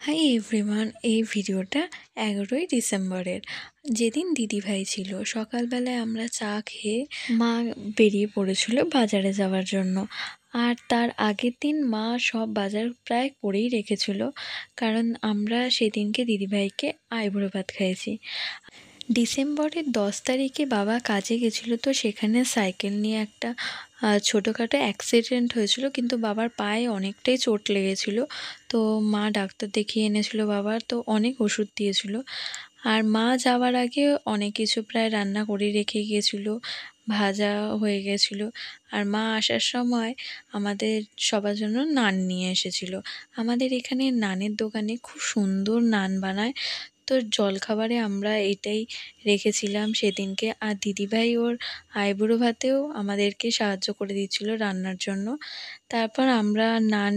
Hi everyone, এই ভিডিওটা 11ই ডিসেম্বরের, যেদিন দিদিভাই ছিল। সকালবেলায় আমরা চা খেয়ে মা বেরিয়ে পড়েছিল বাজারে যাওয়ার জন্য। আর তার আগের দিন মা সব বাজার প্রায় করেই রেখেছিল, কারণ আমরা সেদিনকে দিদিভাইকে আইবুড়ো ভাত খাইয়েছি। ডিসেম্বরের 10 তারিখে বাবা কাজে গেছিলো, তো সেখানে সাইকেল নিয়ে একটা ছোটোখাটো অ্যাক্সিডেন্ট হয়েছিল, কিন্তু বাবার পায়ে অনেকটাই চোট লেগেছিল। তো মা ডাক্তার দেখিয়ে এনেছিল বাবার, তো অনেক ওষুধ দিয়েছিল। আর মা যাওয়ার আগে অনেক কিছু প্রায় রান্না করে রেখে গিয়েছিলো, ভাজা হয়ে গেছিলো। আর মা আসার সময় আমাদের সবার জন্য নান নিয়ে এসেছিলো। আমাদের এখানে নানের দোকানে খুব সুন্দর নান বানায়, তো জলখাবারে আমরা এটাই রেখেছিলাম সেদিনকে। আর দিদিভাই ওর আইবুড়ো ভাতেও আমাদেরকে সাহায্য করে দিচ্ছিল রান্নার জন্য। তারপর আমরা নান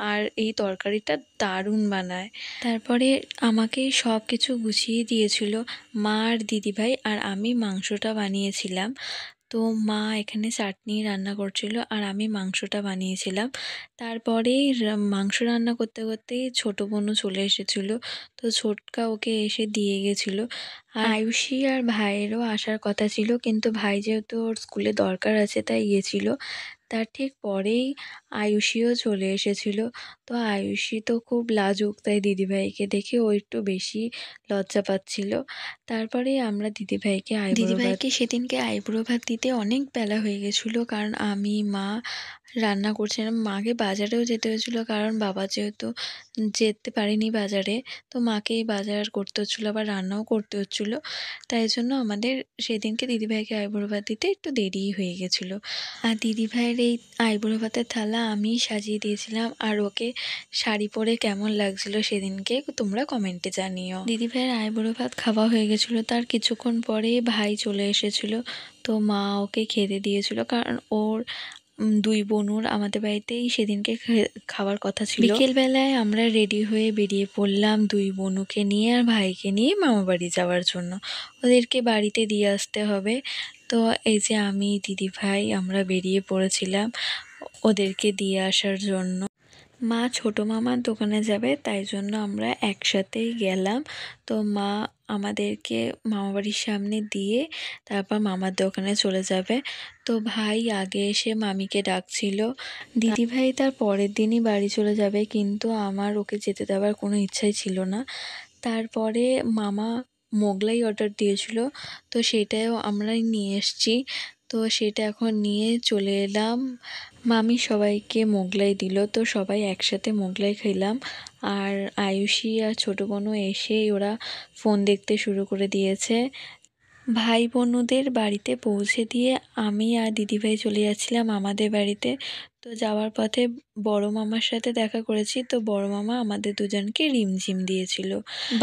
আর এই তরকারিটা দারুণ বানায়। তারপরে আমাকে সব কিছু গুছিয়ে দিয়েছিল মা আর দিদিভাই, আর আমি মাংসটা বানিয়েছিলাম। তো মা এখানে চাটনি রান্না করছিল আর আমি মাংসটা বানিয়েছিলাম। তারপরেই মাংস রান্না করতে করতেই ছোটো বোনও চলে এসেছিলো, তো ছোটকা ওকে এসে দিয়ে গেছিলো। আর আয়ুষী আর ভাইয়েরও আসার কথা ছিল, কিন্তু ভাই যেহেতু ওর স্কুলে দরকার আছে তাই গিয়েছিলো। তার ঠিক পরেই আয়ুষীও চলে এসেছিলো। তো আয়ুষী তো খুব লাজুক, তাই দিদিভাইকে দেখে ও একটু বেশি লজ্জা পাচ্ছিল। তারপরে আমরা দিদিভাইকে সেদিনকে আইবুড়ো ভাত দিতে অনেক বেলা হয়ে গেছিলো, কারণ আমি মা রান্না করছিলাম। মাকে বাজারেও যেতে হয়েছিলো, কারণ বাবা যেহেতু যেতে পারেনি বাজারে, তো মাকেই বাজার করতে হচ্ছিলো, আবার রান্নাও করতে হচ্ছিলো। তাই জন্য আমাদের সেদিনকে দিদিভাইকে আইবুড়ো ভাত দিতে একটু দেরিই হয়ে গেছিলো। আর দিদিভাইয়ের এই আইবুড়ো ভাতের থালা আমি সাজিয়ে দিয়েছিলাম, আর ওকে শাড়ি পরে কেমন লাগছিল সেদিনকে তোমরা কমেন্টে জানিও। দিদিভাইয়ের আইবুড়ো ভাত খাওয়া হয়ে গেছিলো, তার কিছুক্ষণ পরে ভাই চলে এসেছিলো। তো মা ওকে খেতে দিয়েছিল, কারণ ওর দুই বোনুর আমাদের বাড়িতেই সেদিনকে খাওয়ার কথা ছিল। বিকেলবেলায় আমরা রেডি হয়ে বেরিয়ে পড়লাম দুই বোনুকে নিয়ে আর ভাইকে নিয়ে মামা বাড়ি যাওয়ার জন্য। ওদেরকে বাড়িতে দিয়ে আসতে হবে। তো এই যে আমি দিদিভাই আমরা বেরিয়ে পড়েছিলাম ওদেরকে দিয়ে আসার জন্য। মা ছোটো মামার দোকানে যাবে, তাই জন্য আমরা একসাথেই গেলাম। তো মা আমাদেরকে মামাবাড়ির সামনে দিয়ে তারপর মামার দোকানে চলে যাবে। তো ভাই আগে এসে মামিকে ডাকছিল। দিদিভাই তার পরের দিনই বাড়ি চলে যাবে, কিন্তু আমার ওকে যেতে দেওয়ার কোনো ইচ্ছাই ছিল না। তারপরে মামা মোগলাই অর্ডার দিয়েছিল, তো সেটাও আমরাই নিয়ে এসেছি। তো সেটা এখন নিয়ে চলে এলাম। মামি সবাইকে মোগলাই দিল, তো সবাই একসাথে মোগলাই খেলাম। আর আয়ুষী আর ছোটো বোনও এসেই ওরা ফোন দেখতে শুরু করে দিয়েছে। ভাই বোনদের বাড়িতে পৌঁছে দিয়ে আমি আর দিদিভাই চলে যাচ্ছিলাম আমাদের বাড়িতে। তো যাওয়ার পথে বড় মামার সাথে দেখা করেছি, তো বড় মামা আমাদের দুজনকে রিমঝিম দিয়েছিল।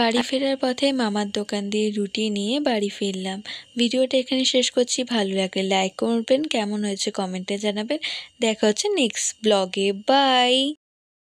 বাড়ি ফেরার পথে মামার দোকান দিয়ে রুটি নিয়ে বাড়ি ফিরলাম। ভিডিওটা এখানে শেষ করছি। ভালো লাগলে লাইক করবেন, কেমন হয়েছে কমেন্টে জানাবেন। দেখা হচ্ছে নেক্সট ব্লগে। বাই।